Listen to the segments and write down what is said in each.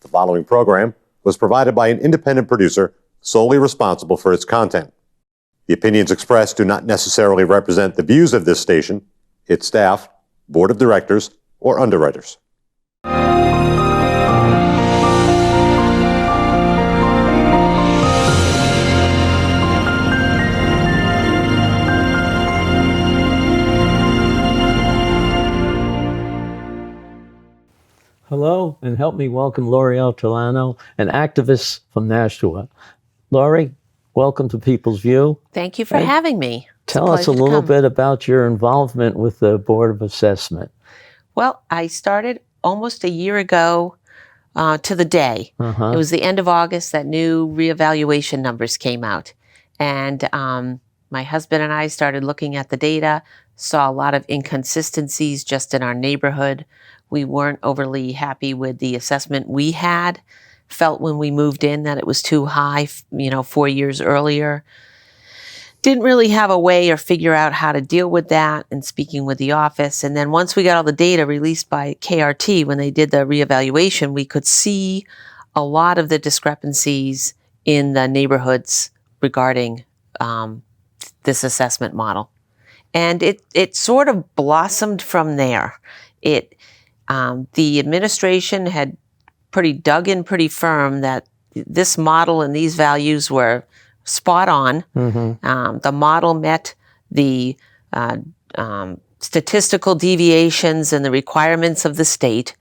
The following program was provided by an independent producer solely responsible for its content. The opinions expressed do not necessarily represent the views of this station, its staff, board of directors, or underwriters. Hello, and help me welcome Laurie Ortolano, an activist from Nashua. Laurie, welcome to People's View. Thank you for having me. Tell us a little bit about your involvement with the Board of Assessment. Well, I started almost a year ago to the day. It was the end of August that new reevaluation numbers came out. And my husband and I started looking at the data, saw a lot of inconsistencies just in our neighborhood. We weren't overly happy with the assessment we had, felt when we moved in that it was too high, 4 years earlier. Didn't really have a way or figure out how to deal with that and speaking with the office. And then once we got all the data released by KRT, when they did the reevaluation, we could see a lot of the discrepancies in the neighborhoods regarding this assessment model. And it sort of blossomed from there. The administration had dug in pretty firm that this model and these values were spot on. The model met the statistical deviations and the requirements of the state,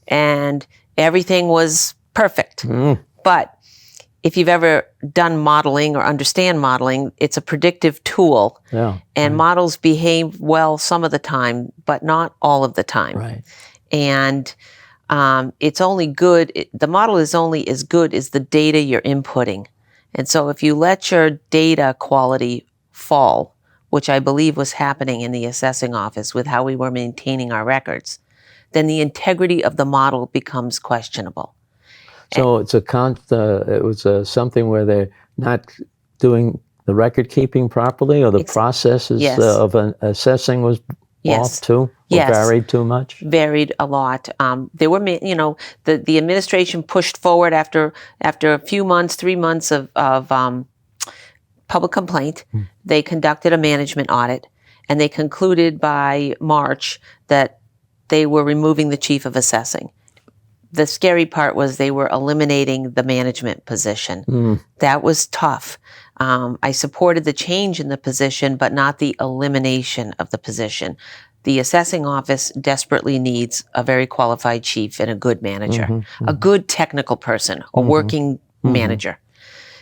and everything was perfect. But if you've ever done modeling or understand modeling, it's a predictive tool. And models behave well some of the time, but not all of the time. And it's only good, the model is only as good as the data you're inputting. And so if you let your data quality fall, which I believe was happening in the assessing office with how we were maintaining our records, then the integrity of the model becomes questionable. So it's it was something where they're not doing the record keeping properly, or the processes of assessing was off too, or varied too much? Varied a lot. There were, the administration pushed forward after a few months, 3 months of public complaint. They conducted a management audit, and they concluded by March that they were removing the chief of assessing. The scary part was they were eliminating the management position. That was tough. I supported the change in the position, but not the elimination of the position. The assessing office desperately needs a very qualified chief and a good manager, a good technical person, a working manager.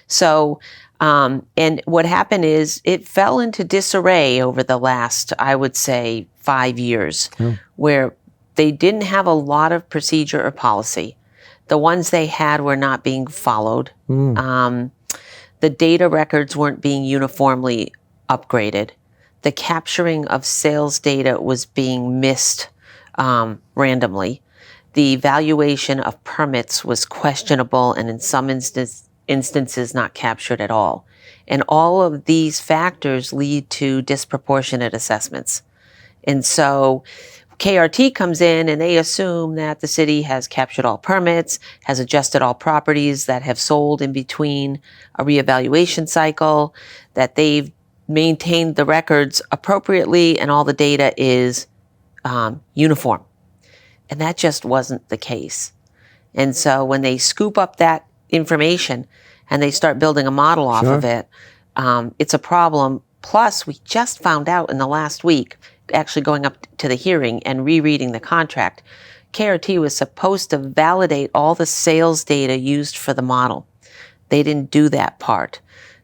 So, and what happened is it fell into disarray over the last, I would say, 5 years, where they didn't have a lot of procedure or policy. The ones they had were not being followed. The data records weren't being uniformly upgraded. The capturing of sales data was being missed randomly. The valuation of permits was questionable and in some instances not captured at all. And all of these factors lead to disproportionate assessments. And so KRT comes in and they assume that the city has captured all permits, has adjusted all properties that have sold in between a reevaluation cycle, that they've maintained the records appropriately and all the data is uniform. And that just wasn't the case. And so when they scoop up that information and they start building a model off of it, it's a problem. Plus, we just found out in the last week, actually going up to the hearing and rereading the contract, KRT was supposed to validate all the sales data used for the model. They didn't do that part.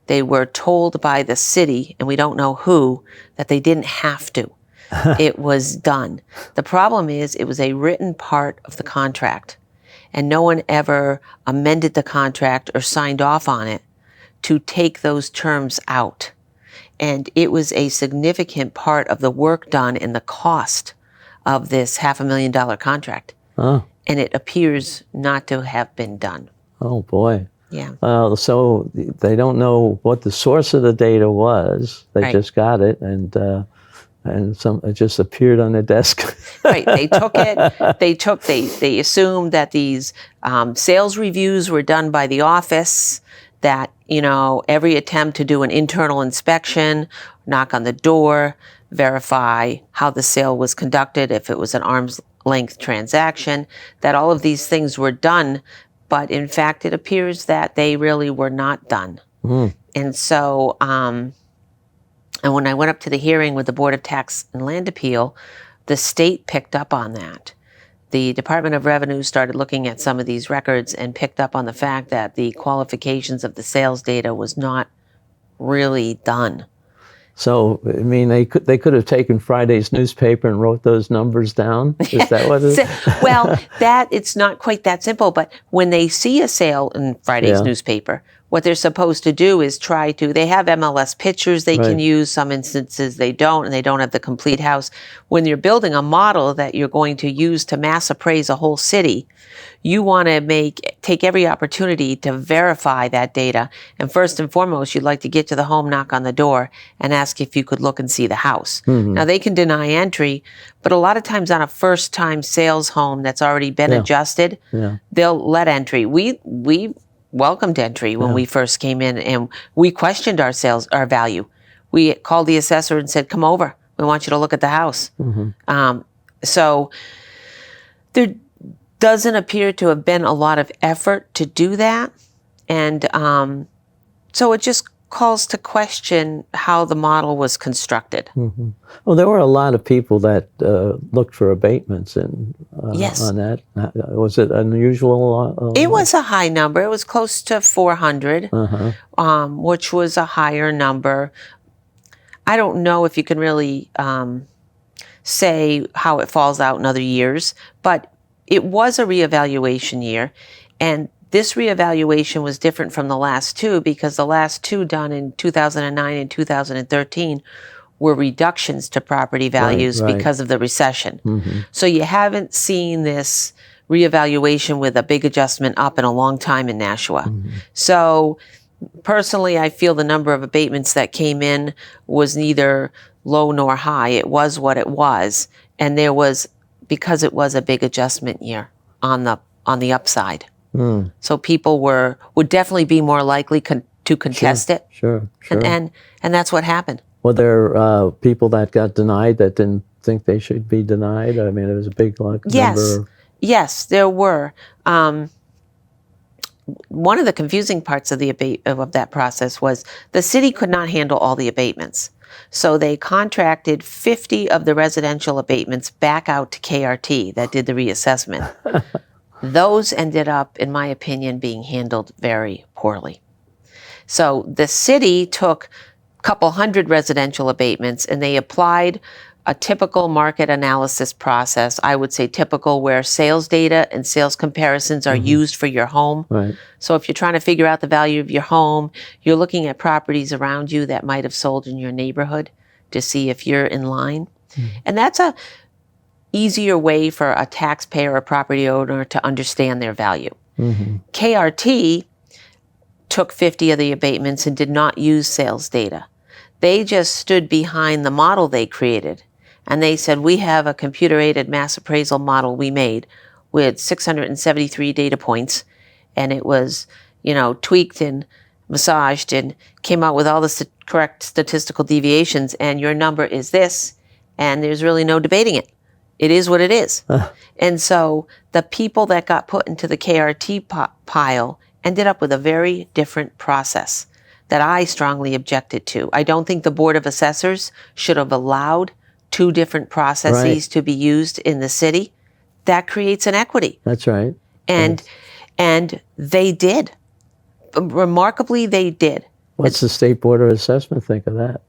They were told by the city, and we don't know who, that they didn't have to. It was done. The problem is it was a written part of the contract, and no one ever amended the contract or signed off on it to take those terms out. And it was a significant part of the work done and the cost of this $500,000 contract. And it appears not to have been done. Oh, boy. Yeah. So they don't know what the source of the data was. They just got it, and And it just appeared on the desk. Right. They took it. They assumed that these sales reviews were done by the office, that, every attempt to do an internal inspection, knock on the door, verify how the sale was conducted, if it was an arm's length transaction, that all of these things were done. But in fact, it appears that they really were not done. And so, and when I went up to the hearing with the Board of Tax and Land Appeal, the state picked up on that. The Department of Revenue started looking at some of these records and picked up on the fact that the qualifications of the sales data was not really done. So, I mean, they could have taken Friday's newspaper and wrote those numbers down? Is that what it is? Well, it's not quite that simple, but when they see a sale in Friday's newspaper, what they're supposed to do is they have MLS pictures they can use. Some instances they don't, and they don't have the complete house. When you're building a model that you're going to use to mass appraise a whole city, you want to take every opportunity to verify that data. And first and foremost, you'd like to get to the home, knock on the door, and ask if you could look and see the house. Now, they can deny entry, but a lot of times on a first-time sales home that's already been adjusted, they'll let entry. We welcomed entry when we first came in, and we questioned our value. We called the assessor and said, come over. We want you to look at the house. So there doesn't appear to have been a lot of effort to do that. And so it just calls to question how the model was constructed. Well, there were a lot of people that looked for abatements on that. Was it unusual? It was a high number. It was close to 400, which was a higher number. I don't know if you can really say how it falls out in other years, but it was a reevaluation year, and this reevaluation was different from the last two because the last two done in 2009 and 2013 were reductions to property values because of the recession. So you haven't seen this reevaluation with a big adjustment up in a long time in Nashua. So personally, I feel the number of abatements that came in was neither low nor high. It was what it was, and because it was a big adjustment year on the upside. So people would definitely be more likely to contest it. Sure. And that's what happened. Were there people that got denied that didn't think they should be denied? I mean, it was a big number. Yes, there were. One of the confusing parts of that process was the city could not handle all the abatements. So they contracted 50 of the residential abatements back out to KRT that did the reassessment. Those ended up, in my opinion, being handled very poorly. So the city took a couple hundred residential abatements and they applied a typical market analysis process, I would say typical, where sales data and sales comparisons are used for your home. So if you're trying to figure out the value of your home, you're looking at properties around you that might have sold in your neighborhood to see if you're in line. And that's a easier way for a taxpayer or property owner to understand their value. KRT took 50 of the abatements and did not use sales data. They just stood behind the model they created. And they said, we have a computer-aided mass appraisal model we made with 673 data points. And it was, tweaked and massaged and came out with all the correct statistical deviations. And your number is this. And there's really no debating it. It is what it is. And so the people that got put into the KRT pile ended up with a very different process that I strongly objected to. I don't think the Board of Assessors should have allowed two different processes to be used in the city. That creates inequity. That's right. And they did. Remarkably, they did. What's the State Board of Assessment think of that?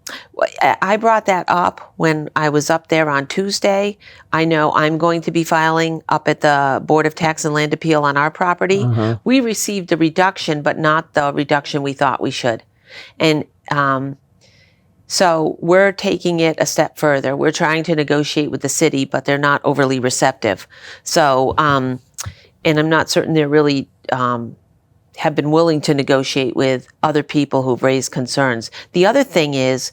I brought that up when I was up there on Tuesday. I know I'm going to be filing up at the Board of Tax and Land Appeal on our property. We received a reduction, but not the reduction we thought we should. And so we're taking it a step further. We're trying to negotiate with the city, but they're not overly receptive. So, and I'm not certain they're really have been willing to negotiate with other people who've raised concerns. The other thing is,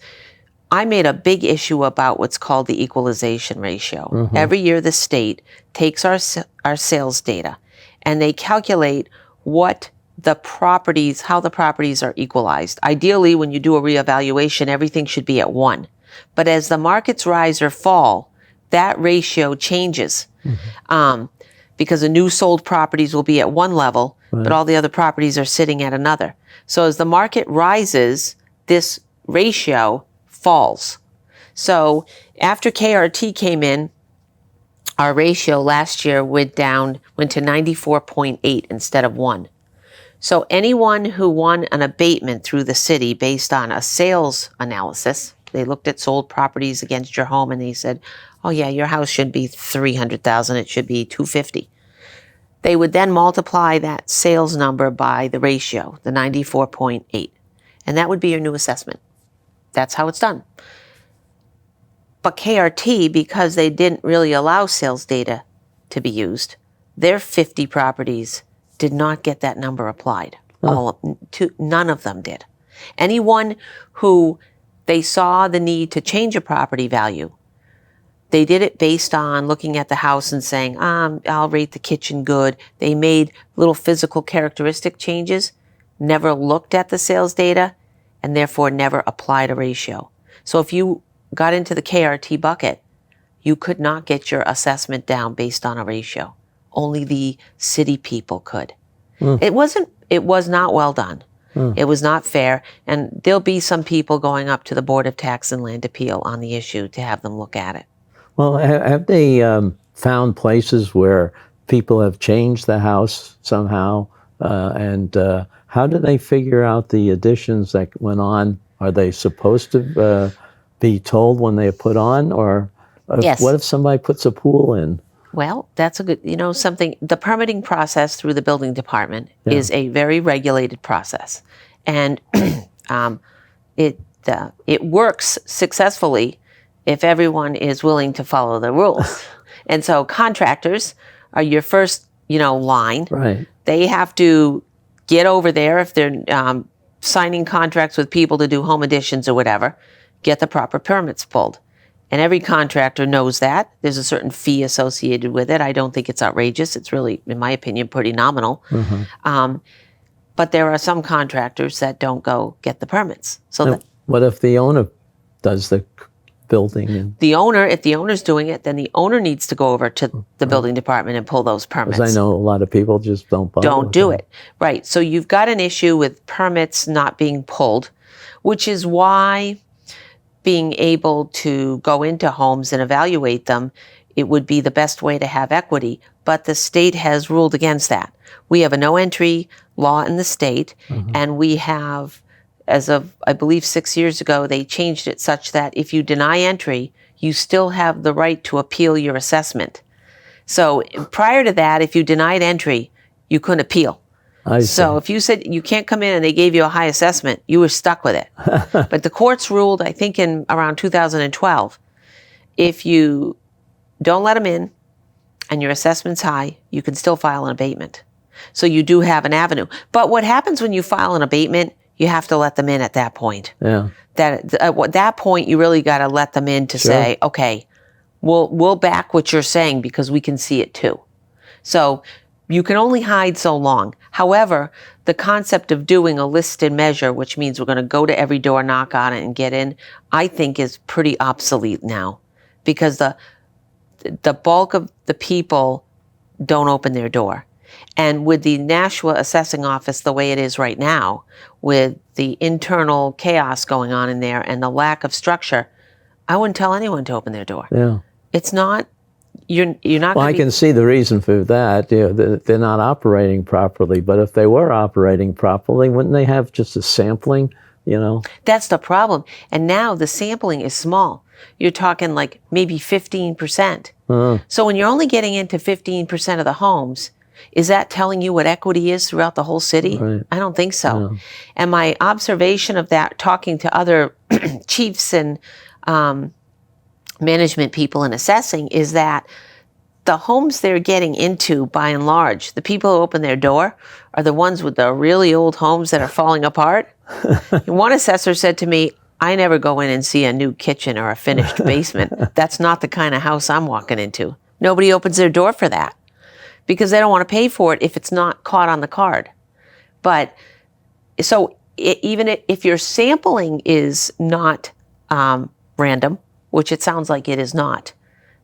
I made a big issue about what's called the equalization ratio. Every year the state takes our sales data and they calculate how the properties are equalized. Ideally, when you do a reevaluation, everything should be at 1. But as the markets rise or fall, that ratio changes. Because the new sold properties will be at one level, but all the other properties are sitting at another. So as the market rises, this ratio falls. So after KRT came in, our ratio last year went to 94.8 instead of 1. So anyone who won an abatement through the city based on a sales analysis, they looked at sold properties against your home and they said, oh yeah, your house should be $300,000, it should be $250,000. They would then multiply that sales number by the ratio, the 94.8, and that would be your new assessment. That's how it's done. But KRT, because they didn't really allow sales data to be used, their 50 properties did not get that number applied. None of them did. Anyone who they saw the need to change a property value, they did it based on looking at the house and saying, I'll rate the kitchen good. They made little physical characteristic changes, never looked at the sales data, and therefore never applied a ratio. So if you got into the KRT bucket, you could not get your assessment down based on a ratio. Only the city people could. It was not well done. It was not fair. And there'll be some people going up to the Board of Tax and Land Appeal on the issue to have them look at it. Well, have they found places where people have changed the house somehow? And how do they figure out the additions that went on? Are they supposed to be told when they put on? Or Yes. What if somebody puts a pool in? Well, that's a good, the permitting process through the building department is a very regulated process. And it works successfully if everyone is willing to follow the rules. And so contractors are your first, line. Right. They have to get over there if they're signing contracts with people to do home additions or whatever, get the proper permits pulled. And every contractor knows that. There's a certain fee associated with it. I don't think it's outrageous. It's really, in my opinion, pretty nominal. But there are some contractors that don't go get the permits. So what if the owner does the building? And if the owner's doing it, then the owner needs to go over to the building department and pull those permits. Because I know a lot of people just don't bother. Don't do it. Right. So you've got an issue with permits not being pulled, which is why being able to go into homes and evaluate them, it would be the best way to have equity. But the state has ruled against that. We have a no entry law in the state, and we have, as of, I believe 6 years ago, they changed it such that if you deny entry, you still have the right to appeal your assessment. So prior to that, if you denied entry, you couldn't appeal. So if you said you can't come in and they gave you a high assessment, you were stuck with it. But the courts ruled, I think in around 2012, if you don't let them in and your assessment's high, you can still file an abatement. So you do have an avenue. But what happens when you file an abatement, you have to let them in at that point. Yeah. At that point, you really got to let them in to say, okay, we'll back what you're saying because we can see it too. So you can only hide so long. However, the concept of doing a listed measure, which means we're going to go to every door, knock on it, and get in, I think is pretty obsolete now, because the bulk of the people don't open their door. And with the Nashua Assessing Office the way it is right now, with the internal chaos going on in there and the lack of structure, I wouldn't tell anyone to open their door. Yeah. It's not. You're not. Well, I can see the reason for that. They're not operating properly. But if they were operating properly, wouldn't they have just a sampling? That's the problem. And now the sampling is small. You're talking like maybe 15%. So when you're only getting into 15% of the homes, is that telling you what equity is throughout the whole city? Right. I don't think so. No. And my observation of that, talking to other chiefs and management people in assessing, is that the homes they're getting into, by and large, the people who open their door are the ones with the really old homes that are falling apart. One assessor said to me, I never go in and see a new kitchen or a finished basement. That's not the kind of house I'm walking into. Nobody opens their door for that because they don't want to pay for it if it's not caught on the card. But so even if your sampling is not random, which it sounds like it is not,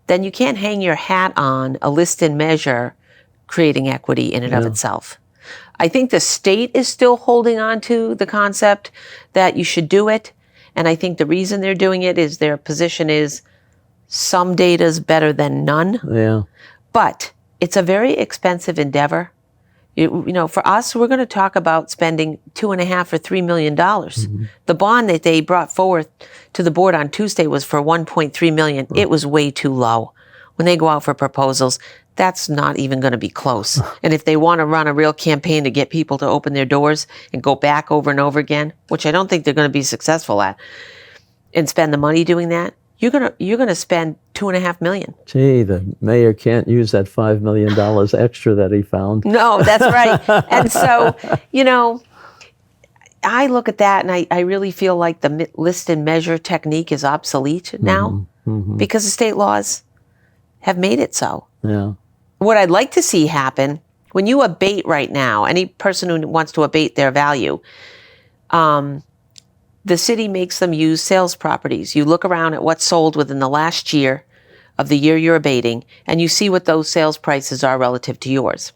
then you can't hang your hat on a list and measure creating equity in and of itself. I think the state is still holding on to the concept that you should do it. And I think the reason they're doing it is their position is some data is better than none. Yeah. But it's a very expensive endeavor. You know, for us, we're going to talk about spending $2.5 or $3 million. The bond that they brought forward to the board on Tuesday was for $1.3 million. It was way too low. When they go out for proposals, that's not even going to be close. And if they want to run a real campaign to get people to open their doors and go back over and over again, which I don't think they're going to be successful at, and spend the money doing that, you're gonna spend $2.5 million. Gee, the mayor can't use that $5 million extra that he found. No, that's right. And so, you know, I look at that and I really feel like the list and measure technique is obsolete now because the state laws have made it so. Yeah. What I'd like to see happen, when you abate right now, any person who wants to abate their value, the city makes them use sales properties. You look around at what's sold within the last year of the year you're abating, and you see what those sales prices are relative to yours.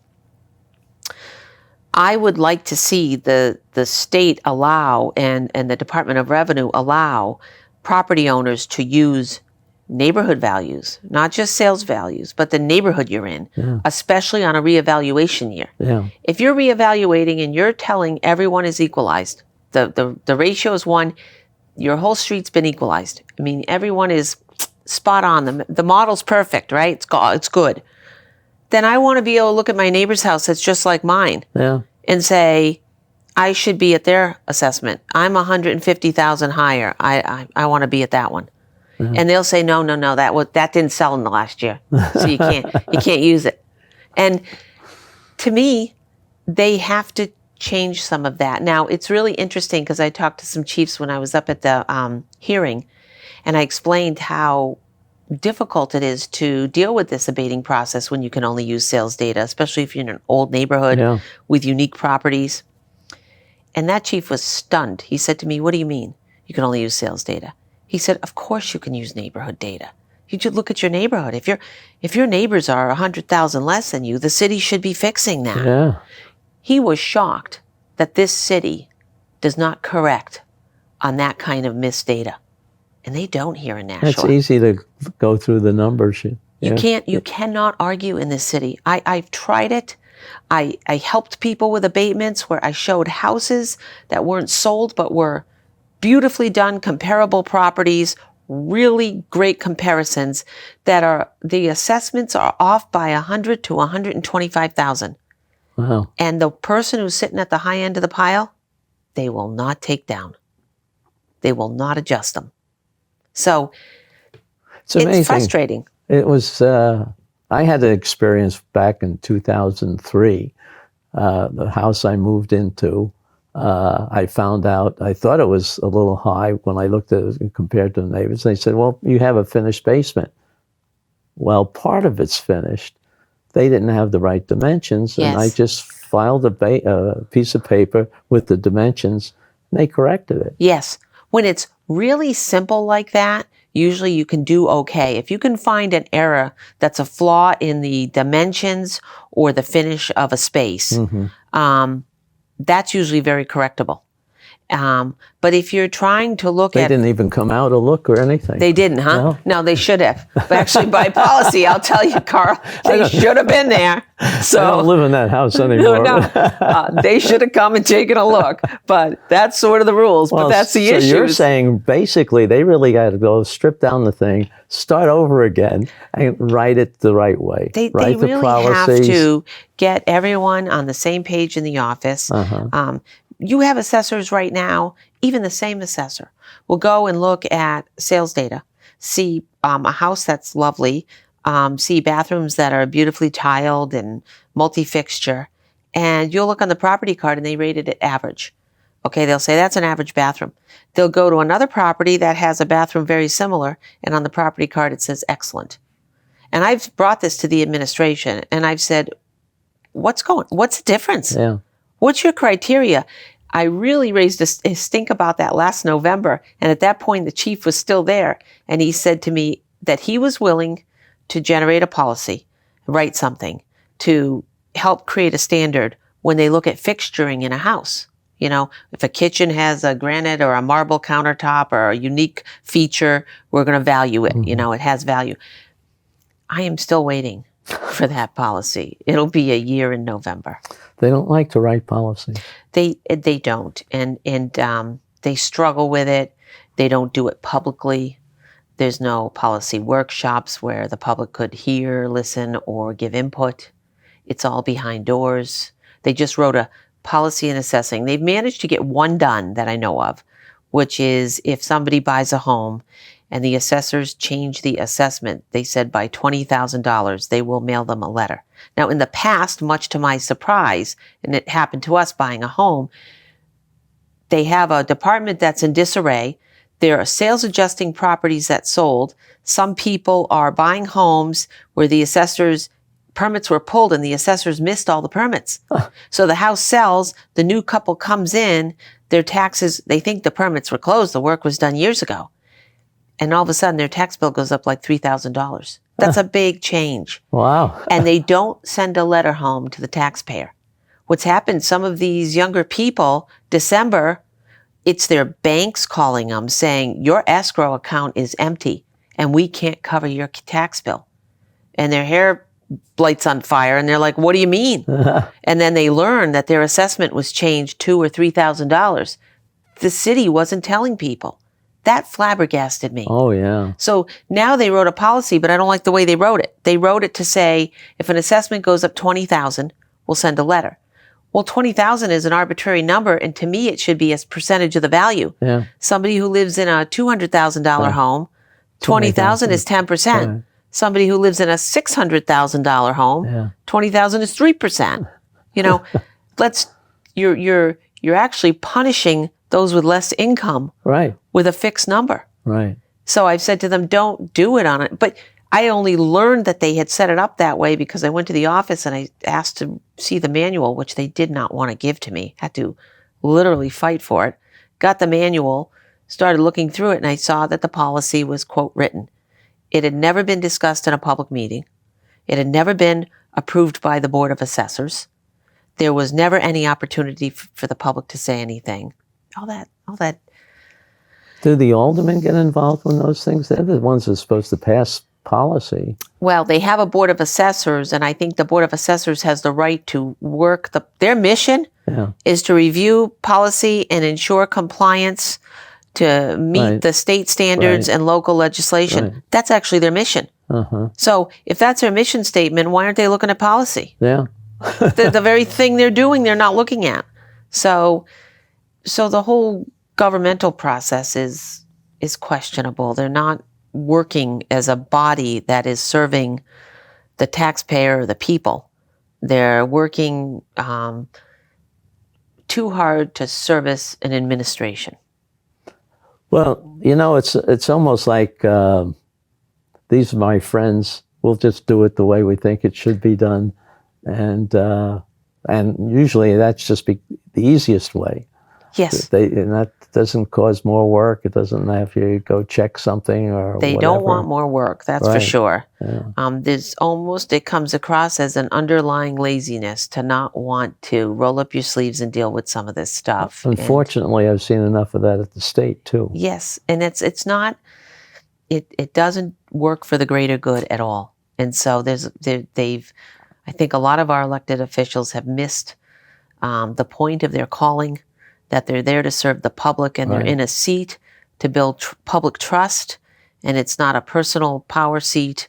I would like to see the state allow and the Department of Revenue allow property owners to use neighborhood values, not just sales values, but the neighborhood you're in, especially on a reevaluation year. Yeah. If you're reevaluating and you're telling everyone is equalized, the ratio is 1, your whole street's been equalized. I mean, everyone is spot on. The model's perfect, right? It's good. Then I want to be able to look at my neighbor's house that's just like mine and say, I should be at their assessment. I'm 150,000 higher. I want to be at that one. And they'll say, no, that didn't sell in the last year. So you can't use it. And to me, they have to change some of that. Now, it's really interesting because I talked to some chiefs when I was up at the hearing, and I explained how difficult it is to deal with this abating process when you can only use sales data, especially if you're in an old neighborhood with unique properties. And that chief was stunned. He said to me, what do you mean you can only use sales data? He said, of course you can use neighborhood data. You should look at your neighborhood. If your neighbors are 100,000 less than you, the city should be fixing that. Yeah. He was shocked that this city does not correct on that kind of missed data. And they don't here in Nashua. It's easy to go through the numbers. You cannot argue in this city. I've tried it. I helped people with abatements where I showed houses that weren't sold but were beautifully done, comparable properties, really great comparisons that the assessments are off by 100 to 125,000. Wow. And the person who's sitting at the high end of the pile, they will not take down. They will not adjust them. So it's frustrating. It was, I had an experience back in 2003. The house I moved into, I found out, I thought it was a little high when I looked at it compared to the neighbors. They said, well, you have a finished basement. Well, part of it's finished. They didn't have the right dimensions, and I just filed a piece of paper with the dimensions, and they corrected it. Yes. When it's really simple like that, usually you can do okay. If you can find an error that's a flaw in the dimensions or the finish of a space, that's usually very correctable. But if you're trying to look They didn't even come out to look or anything. They didn't, huh? No, they should have. But actually, by policy, I'll tell you, Carl, they should have been there. So I don't live in that house anymore. They should have come and taken a look. But that's sort of the rules. Well, but that's the issue. So you're saying basically they really got to go strip down the thing, start over again, and write it the right way. They really have to get everyone on the same page in the office. You have assessors right now, even the same assessor will go and look at sales data, see a house that's lovely, see bathrooms that are beautifully tiled and multi-fixture, and you'll look on the property card and they rated it average. Okay, they'll say that's an average bathroom. They'll go to another property that has a bathroom very similar, and on the property card it says excellent. And I've brought this to the administration, and I've said, what's the difference? Yeah. What's your criteria? I really raised a stink about that last November, and at that point the chief was still there, and he said to me that he was willing to generate a policy, write something, to help create a standard when they look at fixturing in a house. You know, if a kitchen has a granite or a marble countertop or a unique feature, we're going to value it. You know, it has value. I am still waiting for that policy. It'll be a year in November. They don't like to write policy. They don't, and they struggle with it. They don't do it publicly. There's no policy workshops where the public could hear, listen, or give input. It's all behind doors. They just wrote a policy and assessing. They've managed to get one done that I know of, which is if somebody buys a home and the assessors change the assessment, they said by $20,000, they will mail them a letter. Now, in the past, much to my surprise, and it happened to us buying a home, they have a department that's in disarray. There are sales adjusting properties that sold. Some people are buying homes where the assessors' permits were pulled and the assessors missed all the permits. So the house sells, the new couple comes in, their taxes, they think the permits were closed, the work was done years ago. And all of a sudden their tax bill goes up like $3,000. That's a big change. Wow. And they don't send a letter home to the taxpayer. What's happened, some of these younger people, December, it's their banks calling them saying, your escrow account is empty and we can't cover your tax bill. And their hair lights on fire and they're like, what do you mean? And then they learn that their assessment was changed $2,000 or $3,000. The city wasn't telling people. That flabbergasted me. Oh, yeah. So now they wrote a policy, but I don't like the way they wrote it. They wrote it to say, if an assessment goes up $20,000, we'll send a letter. Well, $20,000 is an arbitrary number, and to me, it should be a percentage of the value. Yeah. Somebody who lives in a $200,000 home, $20,000 is 10%. Right. Somebody who lives in a $600,000 home, $20,000 is 3%. You know, you're actually punishing those with less income, right, with a fixed number. Right. So I've said to them, don't do it on it. But I only learned that they had set it up that way because I went to the office and I asked to see the manual, which they did not want to give to me. Had to literally fight for it. Got the manual, started looking through it, and I saw that the policy was, quote, written. It had never been discussed in a public meeting. It had never been approved by the Board of Assessors. There was never any opportunity for the public to say anything. All that. Do the aldermen get involved in those things? They're the ones that are supposed to pass policy. Well, they have a Board of Assessors, and I think the Board of Assessors has the right to work. Their mission is to review policy and ensure compliance to meet the state standards and local legislation. Right. That's actually their mission. So if that's their mission statement, why aren't they looking at policy? Yeah. the very thing they're doing, they're not looking at. So the whole governmental process is questionable. They're not working as a body that is serving the taxpayer or the people. They're working too hard to service an administration. Well, you know, it's almost like these are my friends. We'll just do it the way we think it should be done, and usually that's just the easiest way. Yes. And that doesn't cause more work. It doesn't have you go check something or They whatever. don't want more work, that's for sure. Yeah. It comes across as an underlying laziness to not want to roll up your sleeves and deal with some of this stuff. Unfortunately, I've seen enough of that at the state too. Yes, and it's not, it doesn't work for the greater good at all. And so I think a lot of our elected officials have missed the point of their calling, that they're there to serve the public and they're in a seat to build public trust, and it's not a personal power seat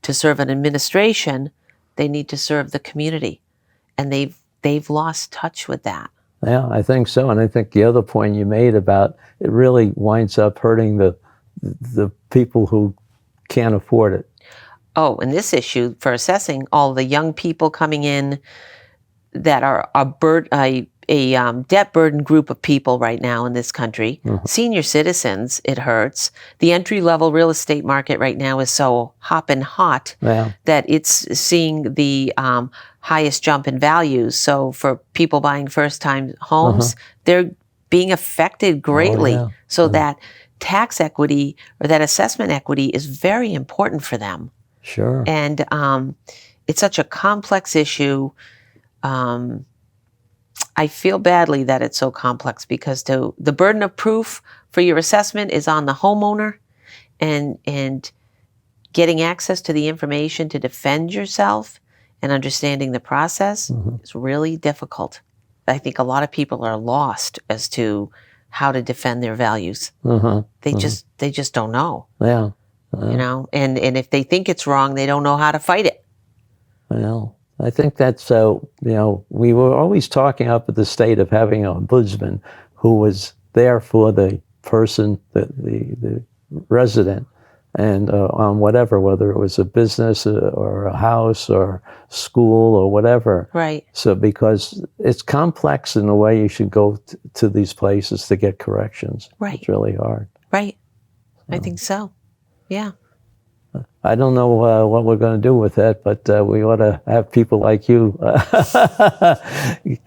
to serve an administration. They need to serve the community, and they've lost touch with that. Yeah, I think so. And I think the other point you made about it really winds up hurting the people who can't afford it. Oh, and this issue for assessing all the young people coming in that are debt burdened group of people right now in this country. Senior citizens, it hurts. The entry level real estate market right now is so hoppin' hot that it's seeing the highest jump in values. So for people buying first time homes, they're being affected greatly. So that tax equity or that assessment equity is very important for them. Sure. And it's such a complex issue. I feel badly that it's so complex because the burden of proof for your assessment is on the homeowner, and getting access to the information to defend yourself and understanding the process is really difficult. I think a lot of people are lost as to how to defend their values. They just don't know. You know, and if they think it's wrong, they don't know how to fight it. Well, I think that's, you know, we were always talking up at the state of having a ombudsman who was there for the person, the resident, and on whatever, whether it was a business or a house or school or whatever. Right. So because it's complex in the way you should go to these places to get corrections. Right. It's really hard. Right. I think so. Yeah. I don't know what we're going to do with that, but we ought to have people like you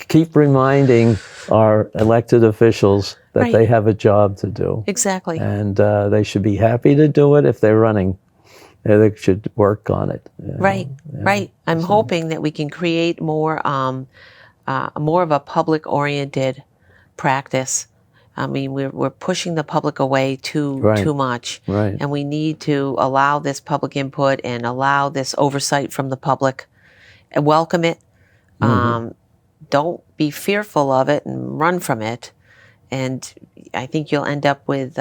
keep reminding our elected officials that they have a job to do. Exactly. And they should be happy to do it if they're running. They should work on it. Right, right. I'm hoping that we can create more of a public-oriented practice. I mean, we're pushing the public away too much, and we need to allow this public input and allow this oversight from the public, and welcome it. Don't be fearful of it and run from it. And I think you'll end up with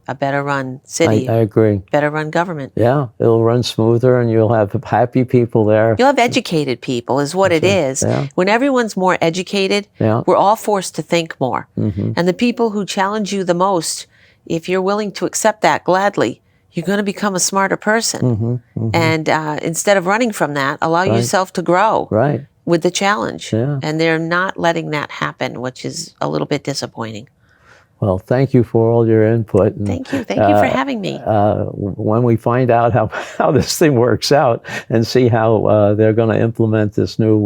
a better run city. I agree. Better run government. Yeah, it'll run smoother, and you'll have happy people there. You'll have educated people, is what it is. Yeah. When everyone's more educated, we're all forced to think more. And the people who challenge you the most, if you're willing to accept that gladly, you're going to become a smarter person. And instead of running from that, allow yourself to grow with the challenge. And they're not letting that happen, which is a little bit disappointing. Well, thank you for all your input. And, thank you for having me. When we find out how this thing works out and see how they're going to implement this new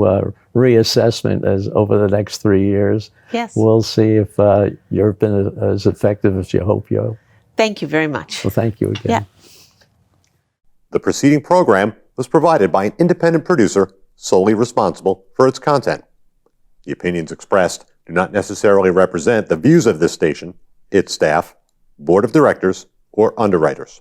reassessment over the next 3 years, we'll see if you've been as effective as you hope you. Thank you very much. Well, thank you again. The preceding program was provided by an independent producer solely responsible for its content. The opinions expressed do not necessarily represent the views of this station, its staff, board of directors, or underwriters.